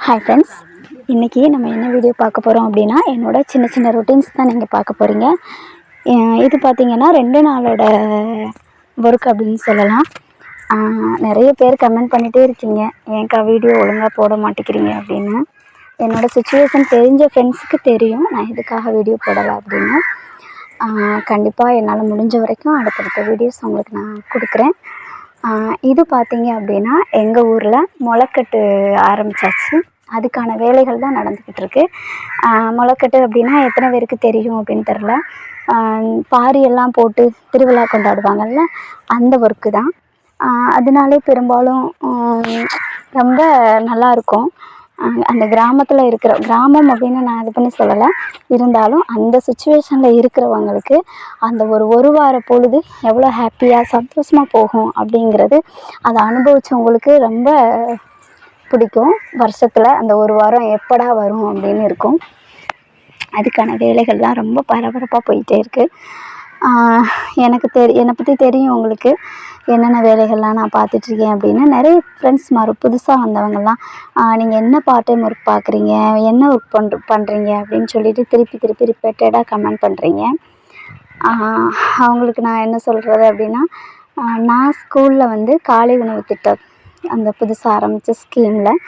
Hi friends, இன்றைக்கி நம்ம என்ன வீடியோ பார்க்க போகிறோம் அப்படின்னா, என்னோடய சின்ன சின்ன ரொட்டீன்ஸ் தான் நீங்கள் பார்க்க போகிறீங்க. இது பார்த்திங்கன்னா 2 நாளோட ஒர்க் அப்படின்னு சொல்லலாம். நிறைய பேர் கமெண்ட் பண்ணிகிட்டே இருக்கீங்க, ஏன்க்கா வீடியோ ஒழுங்காக போட மாட்டேங்கிறீங்க அப்படின்னு. என்னோடய சுச்சுவேஷன் தெரிஞ்ச ஃப்ரெண்ட்ஸுக்கு தெரியும் நான் எதுக்காக வீடியோ போடலை அப்படின்னு. கண்டிப்பாக என்னால் முடிஞ்ச வரைக்கும் அடுத்தடுத்த வீடியோஸ் உங்களுக்கு நான் கொடுக்குறேன். இது பார்த்திங்க அப்படின்னா, எங்கள் ஊரில் முளைக்கட்டு ஆரம்பித்தாச்சு. அதுக்கான வேலைகள் தான் நடந்துக்கிட்டு இருக்குது. முளைக்கட்டு அப்படின்னா எத்தனை பேருக்கு தெரியும் அப்படின்னு தெரில. பாரியெல்லாம் போட்டு திருவிழா கொண்டாடுவாங்கள்ல, அந்த ஒர்க்கு தான். அதனாலே பெரும்பாலும் ரொம்ப நல்லாயிருக்கும். அந்த கிராமத்தில் இருக்கிற கிராமம் அப்படின்னு நான் இது பண்ணி சொல்லலை, இருந்தாலும் அந்த சுச்சுவேஷனில் இருக்கிறவங்களுக்கு அந்த ஒரு வார பொழுது எவ்வளோ ஹாப்பியாக சந்தோஷமாக போகும் அப்படிங்கிறது அதை அனுபவித்தவங்களுக்கு ரொம்ப பிடிக்கும். வருஷத்தில் அந்த ஒரு வாரம் எப்படா வரும் அப்படின்னு இருக்கும். அதுக்கான வேலைகள்லாம் ரொம்ப பரபரப்பாக போயிட்டே இருக்குது. என்னை பற்றி தெரியும் உங்களுக்கு, என்னென்ன வேலைகள்லாம் நான் பார்த்துட்ருக்கேன் அப்படின்னு. நிறைய ஃப்ரெண்ட்ஸ் புதுசாக வந்தவங்கலாம் நீங்கள் என்ன பார்ட் டைம் ஒர்க் பார்க்குறீங்க, என்ன ஒர்க் பண்ணுறீங்க அப்படின்னு சொல்லிட்டு திருப்பி ரிப்பீட்டடாக கமெண்ட் பண்ணுறீங்க. அவங்களுக்கு நான் என்ன சொல்கிறது அப்படின்னா, நான் ஸ்கூலில் காலை உணவு திட்டம் அந்த புதுசாக ஆரம்பித்த ஸ்கீமில்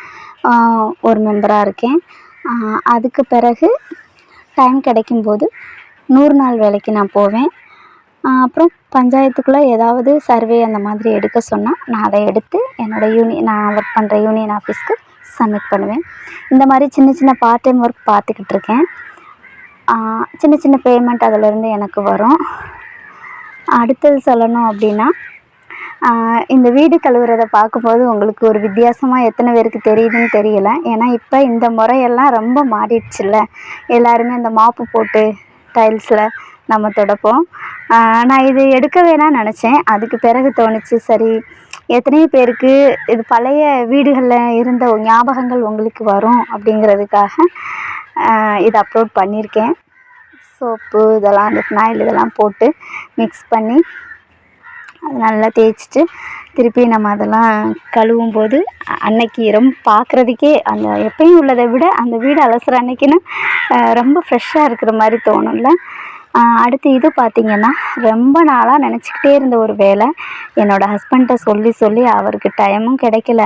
ஒரு மெம்பராக இருக்கேன். அதுக்கு பிறகு டைம் கிடைக்கும்போது 100 நாள் வேலைக்கு நான் போவேன். அப்புறம் பஞ்சாயத்துக்குள்ளே ஏதாவது சர்வே அந்த மாதிரி எடுக்க சொன்னால் நான் அதை எடுத்து என்னோடய நான் ஒர்க் பண்ணுற யூனியன் ஆஃபீஸ்க்கு சப்மிட் பண்ணுவேன். இந்த மாதிரி சின்ன சின்ன பார்ட் டைம் ஒர்க் பார்த்துக்கிட்டு இருக்கேன். சின்ன சின்ன பேமெண்ட் அதிலேருந்து எனக்கு வரும். அடுத்தது சொல்லணும் அப்படின்னா, இந்த வீடு கழுவுறதை பார்க்கும்போது உங்களுக்கு ஒரு வித்தியாசமாக எத்தனை பேருக்கு தெரியுதுன்னு தெரியல. ஏன்னா இப்போ இந்த முறையெல்லாம் ரொம்ப மாறிடுச்சுல்ல. எல்லாருமே அந்த மாப்பு போட்டு டைல்ஸில் நம்ம துடைப்போம். நான் இது எடுக்க வேணாம்னு நினச்சேன். அதுக்கு பிறகு தோணுச்சு, சரி எத்தனையோ பேருக்கு இது பழைய வீடுகளில் இருந்த ஞாபகங்கள் உங்களுக்கு வரும் அப்படிங்கிறதுக்காக இதை அப்லோட் பண்ணியிருக்கேன். சோப்பு இதெல்லாம் அந்த ஃபினாயில் இதெல்லாம் போட்டு மிக்ஸ் பண்ணி அது நல்லா தேய்ச்சிட்டு திருப்பி நம்ம அதெல்லாம் கழுவும் போது அன்னைக்கு ரொம்ப பார்க்குறதுக்கே அந்த எப்பயும் உள்ளதை விட அந்த வீடு அலசுகிற அன்னைக்குன்னு ரொம்ப ஃப்ரெஷ்ஷாக இருக்கிற மாதிரி தோணும்ல. அடுத்து இது பார்த்திங்கன்னா, ரொம்ப நாளாக நினச்சிக்கிட்டே இருந்த ஒரு வேலை. என்னோடய ஹஸ்பண்ட்டை சொல்லி அவருக்கு டைமும் கிடைக்கல.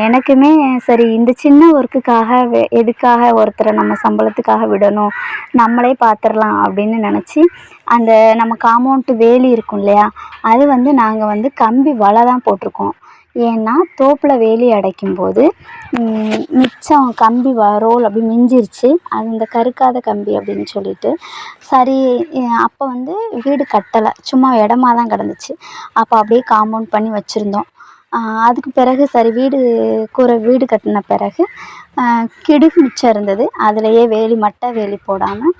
எனக்குமே சரி இந்த சின்ன ஒர்க்குக்காக எதுக்காக ஒருத்தரை நம்ம சம்பளத்துக்காக விடணும், நம்மளே பார்த்துடலாம் அப்படின்னு நினச்சி அந்த நம்ம காம்பவுண்டு வேலி இருக்கும் இல்லையா, அது நாங்கள் கம்பி வலை தான் போட்டிருக்கோம். ஏன்னா தோப்பில் வேலி அடைக்கும்போது மிச்சம் கம்பி ரோல் அப்படி மிஞ்சிருச்சு. அது இந்த கருக்காத கம்பி அப்படின்னு சொல்லிட்டு சரி. அப்போ வீடு கட்டலை, சும்மா இடமா தான் கிடந்துச்சு. அப்போ அப்படியே காம்பவுண்ட் பண்ணி வச்சுருந்தோம். அதுக்கு பிறகு சரி வீடு கட்டின பிறகு கிடுகு மிச்சம் இருந்தது. அதுலேயே மட்டை வேலி போடாமல்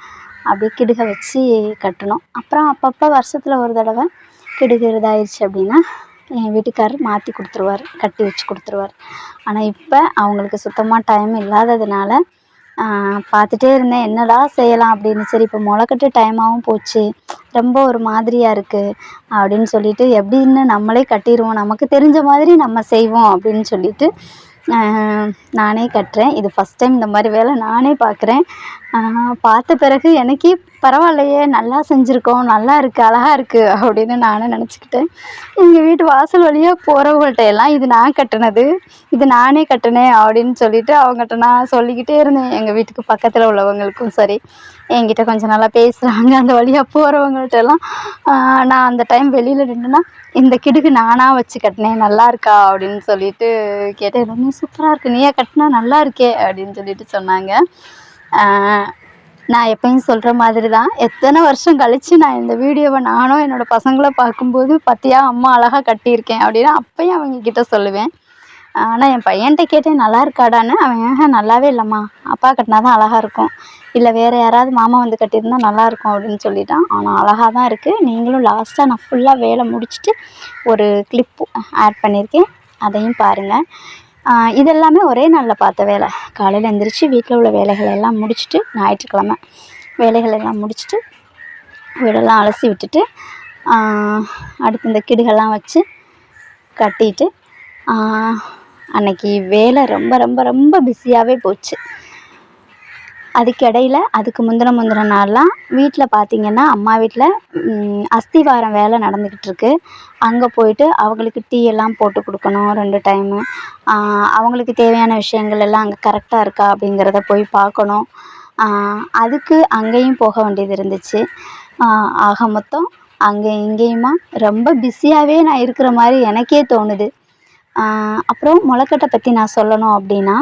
அப்படியே கிடுகை வச்சு கட்டினோம். அப்புறம் அப்பப்போ வருஷத்தில் ஒரு தடவை கிடுகு இதாகிடுச்சு அப்படின்னா என் வீட்டுக்காரர் மாற்றி கொடுத்துருவார், கட்டி வச்சு கொடுத்துருவார். ஆனால் இப்போ அவங்களுக்கு சுத்தமாக டைம் இல்லாததுனால பார்த்துட்டே இருந்தேன், என்னடா செய்யலாம் அப்படின்னு. சரி இப்போ முளைக்கட்டு டைமாகவும் போச்சு, ரொம்ப ஒரு மாதிரியாக இருக்குது அப்படின்னு சொல்லிட்டு எப்படின்னு நம்மளே கட்டிடுவோம், நமக்கு தெரிஞ்ச மாதிரி நம்ம செய்வோம் அப்படின்னு சொல்லிட்டு நானே கட்டுறேன். இது ஃபஸ்ட் டைம் இந்த மாதிரி வேலை நானே பார்க்குறேன். பார்த்த பிறகு எனக்கே பரவாயில்லையே, நல்லா செஞ்சுருக்கோம், நல்லா இருக்குது, அழகாக இருக்குது அப்படின்னு நானே நினச்சிக்கிட்டேன். எங்கள் வீட்டு வாசல் வழியாக போகிறவங்கள்ட்ட எல்லாம் இது நான் கட்டினது, இது நானே கட்டினேன் அப்படின்னு சொல்லிட்டு அவங்ககிட்ட நான் சொல்லிக்கிட்டே இருந்தேன். எங்கள் வீட்டுக்கு பக்கத்தில் உள்ளவங்களுக்கும் சரி, என்கிட்ட கொஞ்சம் நல்லா பேசுகிறாங்க அந்த வழியாக போகிறவங்கள்ட்ட எல்லாம் நான் அந்த டைம் வெளியில் நின்றுனா, இந்த கிடுகு நானாக வச்சு கட்டினேன், நல்லா இருக்கா அப்படின்னு சொல்லிட்டு கேட்டேன். ரொம்ப சூப்பராக இருக்குது, நீயே கட்டினா நல்லா இருக்கே அப்படின்னு சொல்லிட்டு சொன்னாங்க. நான் எப்பயும் சொல்கிற மாதிரி தான், எத்தனை வருஷம் கழித்து நான் இந்த வீடியோவை நானும் என்னோடய பசங்களை பார்க்கும்போது, பார்த்தியா அம்மா அழகாக கட்டியிருக்கேன் அப்படின்னு அப்பயும் அவங்கக்கிட்ட சொல்லுவேன். ஆனால் என் பையன்கிட்ட கேட்டேன், நல்லா இருக்காடான்னு. அவன் நல்லாவே இல்லைம்மா, அப்பா கட்டினா தான் அழகாக இருக்கும், இல்லை வேறு யாராவது மாமா கட்டியிருந்தா நல்லாயிருக்கும் அப்படின்னு சொல்லிட்டான். ஆனால் அழகாக தான் இருக்குது. நீங்களும் லாஸ்ட்டாக நான் ஃபுல்லாக வேலை முடிச்சுட்டு ஒரு கிளிப்பு ஆட் பண்ணியிருக்கேன், அதையும் பாருங்கள். இதெல்லாமே ஒரே நாளில் பார்த்த வேலை. காலையில் எழுந்திரிச்சி வீட்டில் உள்ள வேலைகள் எல்லாம் முடிச்சுட்டு, ஞாயிற்றுக்கிழமை வேலைகள் எல்லாம் முடிச்சுட்டு வீடெல்லாம் அலசி விட்டுட்டு அடுத்து இந்த கிடுகெல்லாம் வச்சு கட்டிட்டு அன்னைக்கு வேலை ரொம்ப ரொம்ப ரொம்ப பிஸியாகவே போச்சு. அதுக்கு முந்தின நாள்லாம் வீட்டில் பார்த்திங்கன்னா அம்மா வீட்டில் அஸ்திவாரம் வேலை நடந்துக்கிட்டு இருக்கு. அங்கே போயிட்டு அவங்களுக்கு டீ எல்லாம் போட்டு கொடுக்கணும் 2 டைமு. அவங்களுக்கு தேவையான விஷயங்கள் எல்லாம் அங்கே கரெக்டாக இருக்கா அப்படிங்கிறத போய் பார்க்கணும். அதுக்கு அங்கேயும் போக வேண்டியது இருந்துச்சு. ஆக மொத்தம் அங்கே இங்கேயுமா ரொம்ப பிஸியாகவே நான் இருக்கிற மாதிரி எனக்கே தோணுது. அப்புறம் முளைக்கட்டை பற்றி நான் சொல்லணும் அப்படின்னா,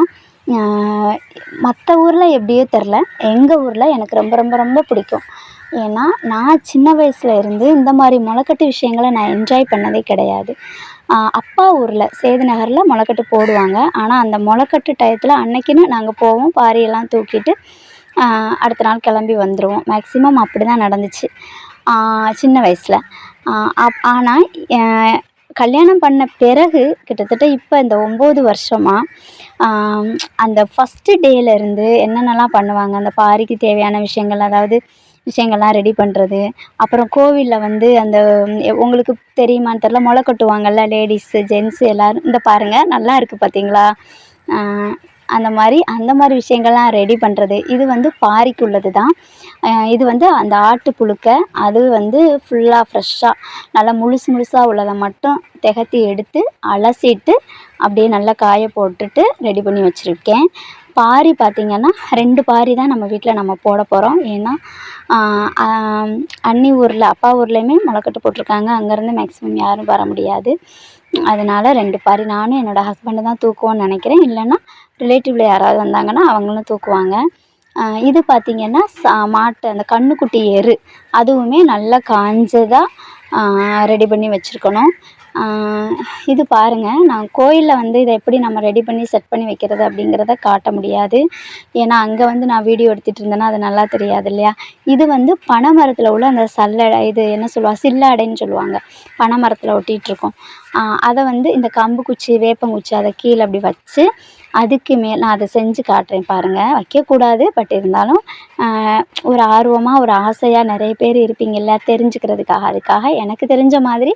மற்ற ஊரில் எப்படியோ தெரில, எங்கள் ஊரில் எனக்கு ரொம்ப ரொம்ப ரொம்ப பிடிக்கும். ஏன்னா நான் சின்ன வயசில் இருந்து இந்த மாதிரி முளைக்கட்டு விஷயங்களை நான் என்ஜாய் பண்ணதே கிடையாது. அப்பா ஊரில் சேது நகரில் முளைக்கட்டு போடுவாங்க. ஆனால் அந்த முளைக்கட்டு டயத்தில் அன்னைக்குன்னு நாங்கள் போவோம், பாரியெல்லாம் தூக்கிட்டு அடுத்த நாள் கிளம்பி வந்துடுவோம். மேக்ஸிமம் அப்படி தான் நடந்துச்சு சின்ன வயசில். ஆனால் கல்யாணம் பண்ண பிறகு கிட்டத்தட்ட இப்போ இந்த 9 வருஷமாக அந்த ஃபஸ்ட்டு டேலேருந்து என்னென்னலாம் பண்ணுவாங்க, அந்த பாரிக்கு தேவையான விஷயங்கள், அதாவது விஷயங்கள்லாம் ரெடி பண்ணுறது. அப்புறம் கோவிலில் வந்து அந்த உங்களுக்கு தெரியுமான்னு தெரில, முளை கட்டுவாங்கள்ல லேடிஸு ஜென்ஸு எல்லோரும். இந்த பாருங்கள் நல்லா இருக்குது பார்த்தீங்களா, அந்த மாதிரி விஷயங்கள்லாம் ரெடி பண்ணுறது. இது வந்து பாரிக்கு உள்ளது தான். இது வந்து அந்த ஆட்டு புழுக்க, அது வந்து ஃபுல்லாக ஃப்ரெஷ்ஷாக நல்லா முழுசாக உள்ளதை மட்டும் திகத்தி எடுத்து அலசிட்டு அப்படியே நல்லா காய போட்டுட்டு ரெடி பண்ணி வச்சுருக்கேன். பாரி பார்த்திங்கன்னா 2 பாரி தான் நம்ம வீட்டில் நம்ம போட போகிறோம். ஏன்னா அண்ணி ஊரில் அப்பா ஊர்லேயுமே முளைக்கட்டு போட்டிருக்காங்க. அங்கேருந்து மேக்ஸிமம் யாரும் வர முடியாது. அதனால் 2 பாரி நானும் என்னோடய ஹஸ்பண்டு தான் தூக்குவோன்னு நினைக்கிறேன். இல்லைன்னா ரிலேட்டிவில் யாராவது வந்தாங்கன்னா அவங்களும் தூக்குவாங்க. இது பார்த்திங்கன்னா மாட்டு அந்த கன்றுக்குட்டி எரு அதுவுமே நல்லா காஞ்சதாக ரெடி பண்ணி வச்சுருக்கணும். இது பாருங்கள், நான் கோயிலில் வந்து இதை எப்படி நம்ம ரெடி பண்ணி செட் பண்ணி வைக்கிறது அப்படிங்கிறத காட்ட முடியாது. ஏன்னா அங்கே வந்து நான் வீடியோ எடுத்துகிட்டு இருந்தேன்னா அது நல்லா தெரியாது இல்லையா. இது வந்து பனை மரத்தில் உள்ள அந்த சல்லடை, இது என்ன சொல்லுவாங்க, சில்லாடைன்னு சொல்லுவாங்க, பனை மரத்தில் ஒட்டிகிட்ருக்கோம். அதை வந்து இந்த கம்பு குச்சி வேப்பங்குச்சி அதை கீழே அப்படி வச்சு அதுக்கு மேல் நான் அதை செஞ்சு காட்டுறேன் பாருங்கள். வைக்கக்கூடாது, பட் இருந்தாலும் ஒரு ஆர்வமாக ஒரு ஆசையாக நிறைய பேர் இருப்பீங்கள்ல தெரிஞ்சுக்கிறதுக்காக, அதுக்காக எனக்கு தெரிஞ்ச மாதிரி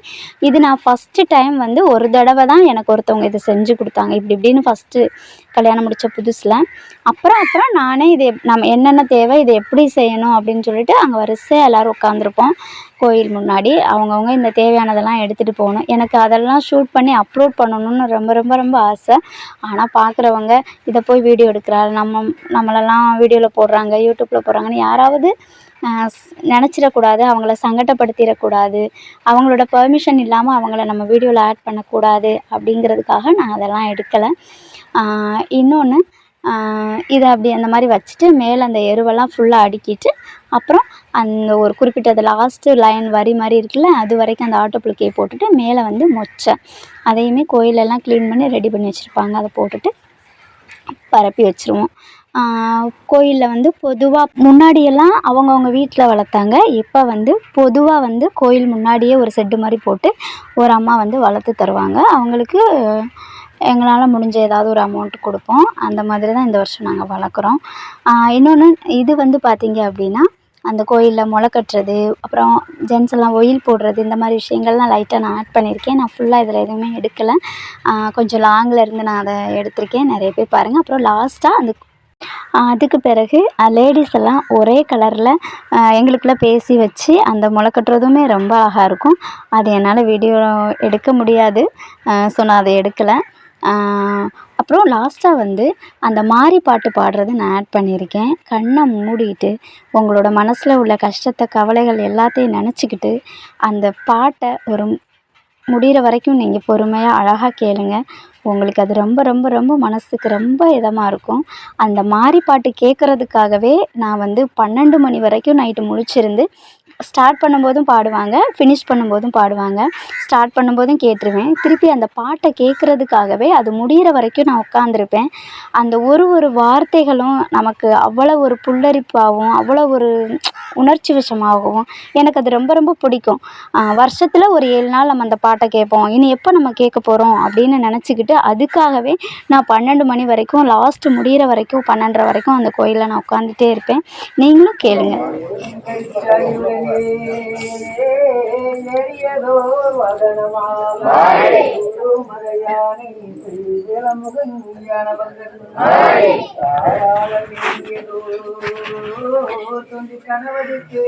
இது நான் ஃபஸ்ட்டு டைம் வந்து ஒரு தடவை தான் எனக்கு ஒருத்தவங்க இதை செஞ்சு கொடுத்தாங்க. இப்படின்னு ஃபஸ்ட்டு கல்யாணம் முடித்த புதுசில். அப்புறம் நானே இது நம்ம என்னென்ன தேவை, இதை எப்படி செய்யணும் அப்படின்னு சொல்லிட்டு அங்கே வரிசையாக எல்லோரும் உட்காந்துருப்போம் கோயில் முன்னாடி. அவங்கவுங்க இந்த தேவையானதெல்லாம் எடுத்துகிட்டு போகணும். எனக்கு அதெல்லாம் ஷூட் பண்ணி அப்லோட் பண்ணணும்னு ரொம்ப ரொம்ப ரொம்ப ஆசை. ஆனால் பார்க்குறவங்க இதை போய் வீடியோ எடுக்கிறாள், நம்மளெல்லாம் வீடியோவில் போடுறாங்க, யூடியூப்பில் போடுறாங்கன்னு யாராவது நினச்சிடக்கூடாது, அவங்கள சங்கடப்படுத்திடக்கூடாது, அவங்களோட பெர்மிஷன் இல்லாமல் அவங்கள நம்ம வீடியோவில் ஆட் பண்ணக்கூடாது அப்படிங்கிறதுக்காக நான் அதெல்லாம் எடுக்கலை. இன்னொன்று, இதை அப்படி அந்த மாதிரி வச்சுட்டு மேலே அந்த எருவெல்லாம் ஃபுல்லாக அடுக்கிட்டு அப்புறம் அந்த ஒரு குறிப்பிட்ட லாஸ்ட்டு லைன் வரி மாதிரி இருக்குல்ல, அது வரைக்கும் அந்த ஆட்டு புழுக்கையை போட்டுட்டு மேலே வந்து மொச்சை அதையுமே கோயிலெல்லாம் க்ளீன் பண்ணி ரெடி பண்ணி வச்சுருப்பாங்க, அதை போட்டுட்டு பரப்பி வச்சுருவோம். கோயிலில் வந்து பொதுவாக முன்னாடியெல்லாம் அவங்கவுங்க வீட்டில் வளர்த்தாங்க. இப்போ வந்து பொதுவாக வந்து கோயில் முன்னாடியே ஒரு செட்டு மாதிரி போட்டு ஒரு அம்மா வந்து வளர்த்து தருவாங்க. அவங்களுக்கு எங்களால் முடிஞ்ச ஏதாவது ஒரு அமௌண்ட் கொடுப்போம். அந்த மாதிரி தான் இந்த வருஷம் நாங்கள் வளர்க்குறோம். இன்னொன்று, இது வந்து பார்த்திங்க அப்படின்னா அந்த கோயிலில் முளை கட்டுறது, அப்புறம் ஜென்ஸ் எல்லாம் ஒயில் போடுறது, இந்த மாதிரி விஷயங்கள்லாம் லைட்டாக நான் ஆட் பண்ணியிருக்கேன். நான் ஃபுல்லாக இதில் எதுவுமே எடுக்கலை, கொஞ்சம் லாங்கில் இருந்து நான் அதை எடுத்திருக்கேன். நிறைய பேர் பாருங்கள். அப்புறம் லாஸ்ட்டாக அதுக்கு பிறகு லேடிஸ் எல்லாம் ஒரே கலரில் எங்களுக்குள்ளே பேசி வச்சு அந்த முளை கட்டுறதுமே ரொம்ப அழகாக இருக்கும். அது என்னால் வீடியோ எடுக்க முடியாது, ஸோ நான் அதை எடுக்கலை. அப்புறம் லாஸ்ட்டாக வந்து அந்த மாரி பாட்டு பாடுறது நான் ஆட் பண்ணியிருக்கேன். கண்ணை மூடிட்டு உங்களோட மனசில் உள்ள கஷ்டத்தை, கவலைகள் எல்லாத்தையும் நினச்சிக்கிட்டு அந்த பாட்டை ஒரு முடிகிற வரைக்கும் நீங்கள் பொறுமையாக அழகாக கேளுங்க. உங்களுக்கு அது ரொம்ப ரொம்ப ரொம்ப மனசுக்கு ரொம்ப இதமாக இருக்கும். அந்த மாரி பாட்டு கேட்குறதுக்காகவே நான் வந்து 12 மணி வரைக்கும் நைட்டு முழிச்சிருந்து ஸ்டார்ட் பண்ணும்போதும் பாடுவாங்க, ஃபினிஷ் பண்ணும்போதும் பாடுவாங்க. ஸ்டார்ட் பண்ணும்போதும் கேட்டுருவேன். திருப்பி அந்த பாட்டை கேட்குறதுக்காகவே அது முடிகிற வரைக்கும் நான் உட்காந்துருப்பேன். அந்த ஒரு வார்த்தைகளும் நமக்கு அவ்வளோ ஒரு புல்லரிப்பாகவும், அவ்வளோ ஒரு உணர்ச்சி வசமாகவும் எனக்கு அது ரொம்ப ரொம்ப பிடிக்கும். வருஷத்தில் ஒரு 7 நாள் நம்ம அந்த பாட்டை கேட்போம். இனி எப்போ நம்ம கேட்க போகிறோம் அப்படின்னு நினச்சிக்கிட்டு அதுக்காகவே நான் 12 மணி வரைக்கும் லாஸ்ட்டு முடிகிற வரைக்கும் 12:30 வரைக்கும் அந்த கோயிலில் நான் உட்காந்துட்டே இருப்பேன். நீங்களும் கேளுங்க. கணவருக்கு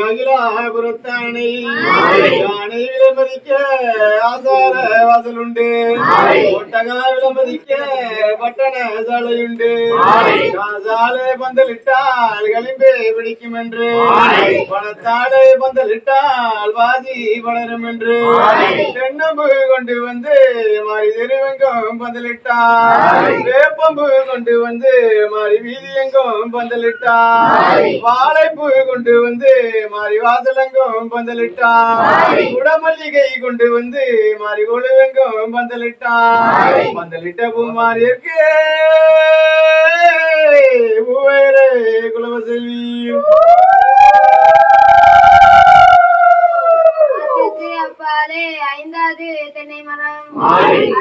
அகிலாபுரத்தானை யானை விலமதிக்க ஆசார வாசலுண்டு, ஒட்டகா விலமதிக்க பட்டண சாலையுண்டு. சாலை பந்தலிட்டால் களிம்பே பிடிக்கும் என்று, பணத்தாடை பந்தலிட்டால் வாதி வளரும் என்று. தென்னம்பு கொண்டு வந்து மாறி தெருவெங்கும் பந்தலிட்டால், வேப்பம்பு கொண்டு வந்து மாறி வீதி எங்கும் பந்தலிட்டால், வாழைப்பூ கொண்டு வந்து மாறி வாசலெங்கும் பந்தலிட்டால், குடமல்லிகை கொண்டு வந்து மாறி கொழுவெங்கும் பந்தலிட்டால். பந்தலிட்ட பூ மாறி இருக்கு பூவேரே குலவசெல்வி. அப்பாலே 5வது தென்னை மரம்,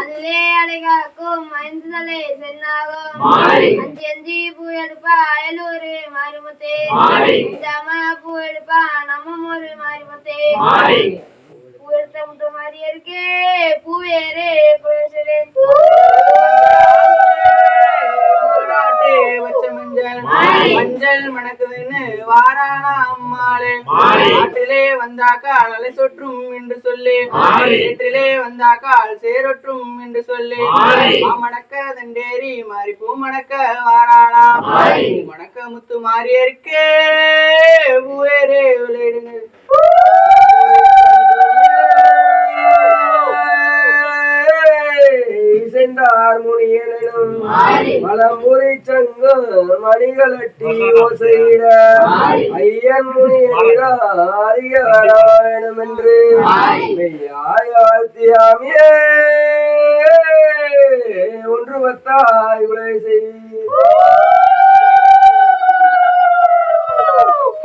அதிலே அடைகாக்கும் 5 தலை சென்னாகும். 5 அஞ்சி பூ எடுப்பா அயலூர் மாரிமுத்தே, 5 பூ எடுப்பா நம்மூர் மாரிமுத்தே. பூ எடுத்த முட்டை மாதிரி இருக்கே பூவேரே மஞ்சள் மணக்குதுன்னு வாரானா அம்மாளே, நாட்டிலே வந்தாக்கால் அலை சொற்றும் என்று சொல்லி, சேற்றிலே வந்தாக்கால் சேரொற்றும் என்று சொல்லி. மணக்க தண்டேரி மாறி பூ மணக்க வாரானா, மணக்க முத்து மாறி இருக்கே பூவேரே விளையிடுங்க. சென்றார் முனியனும் மலம்புரி சங்கு மணிகளட்டி ஓசையிட, ஐயன் முனியனிடா அதிக வேணும் என்று மெய்யாழ்த்தியாமியே ஒன்று பத்தாய் உலை செய்.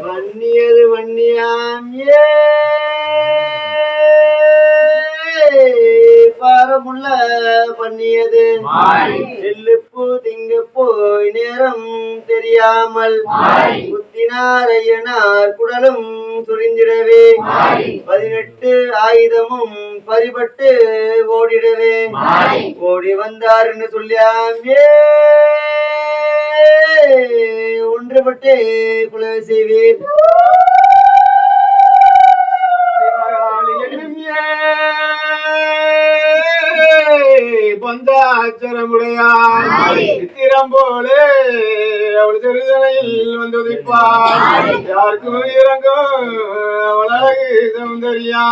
வன்னியது வன்னியாமியே பாரமுள்ள பண்ணியது, எள்ளுப்பூ திங்க போய் நேரம் தெரியாமல், புத்தினாரையனார் குடலும் சுரிந்திடவே, 18 ஆயுதமும் பறிபட்டு ஓடிடவே, ஓடி வந்தார் என்று சொல்லியாமே ஒன்றுபட்டு குலை செய்வீர். பந்தாச்சரமுடையார் சித்திரம் போலே அவள் சிறுதனையில் வந்துதிப்பார், யாருக்கும் இறங்கும் அவள் அழகு சௌந்தர்யா.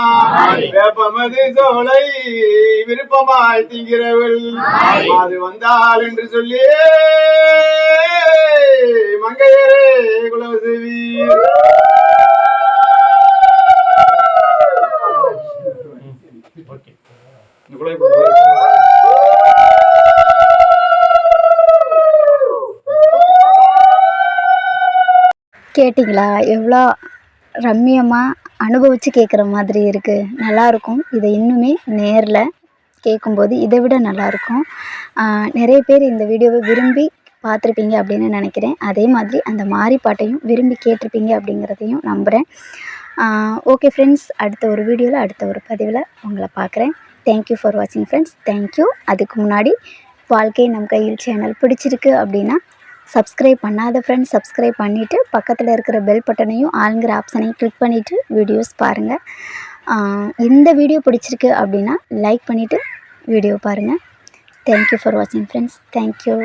வேப்பமது சோலை விருப்பமாய் திங்கிறவள், அது வந்தாள் என்று சொல்லி மங்கையரே குலவசேவி. கேட்டிங்களா? எவ்வளோ ரம்மியமாக அனுபவித்து கேட்குற மாதிரி இருக்குது. நல்லாயிருக்கும். இதை இன்னுமே நேரில் கேட்கும்போது இதை விட நல்லாயிருக்கும். நிறைய பேர் இந்த வீடியோவை விரும்பி பார்த்துருப்பீங்க அப்படின்னு நினைக்கிறேன். அதே மாதிரி அந்த மாரி பாட்டையும் விரும்பி கேட்டிருப்பீங்க அப்படிங்கிறதையும் நம்புகிறேன். ஓகே ஃப்ரெண்ட்ஸ், அடுத்த ஒரு வீடியோவில் அடுத்த ஒரு பதிவில் உங்களை பார்க்குறேன். தேங்க்யூ ஃபார் வாட்சிங் ஃப்ரெண்ட்ஸ். தேங்க்யூ. அதுக்கு முன்னாடி வாழ்க்கை நம் கையில் சேனல் பிடிச்சிருக்கு அப்படின்னா சப்ஸ்கிரைப் பண்ணாத ஃப்ரெண்ட்ஸ் சப்ஸ்கிரைப் பண்ணிவிட்டு பக்கத்தில் இருக்கிற பெல் பட்டனையும் ஆளுங்கிற ஆப்ஷனையும் கிளிக் பண்ணிவிட்டு வீடியோஸ் பாருங்கள். இந்த வீடியோ பிடிச்சிருக்கு அப்படின்னா லைக் பண்ணிவிட்டு வீடியோ பாருங்கள். தேங்க்யூ ஃபார் வாட்சிங் ஃப்ரெண்ட்ஸ். தேங்க்யூ.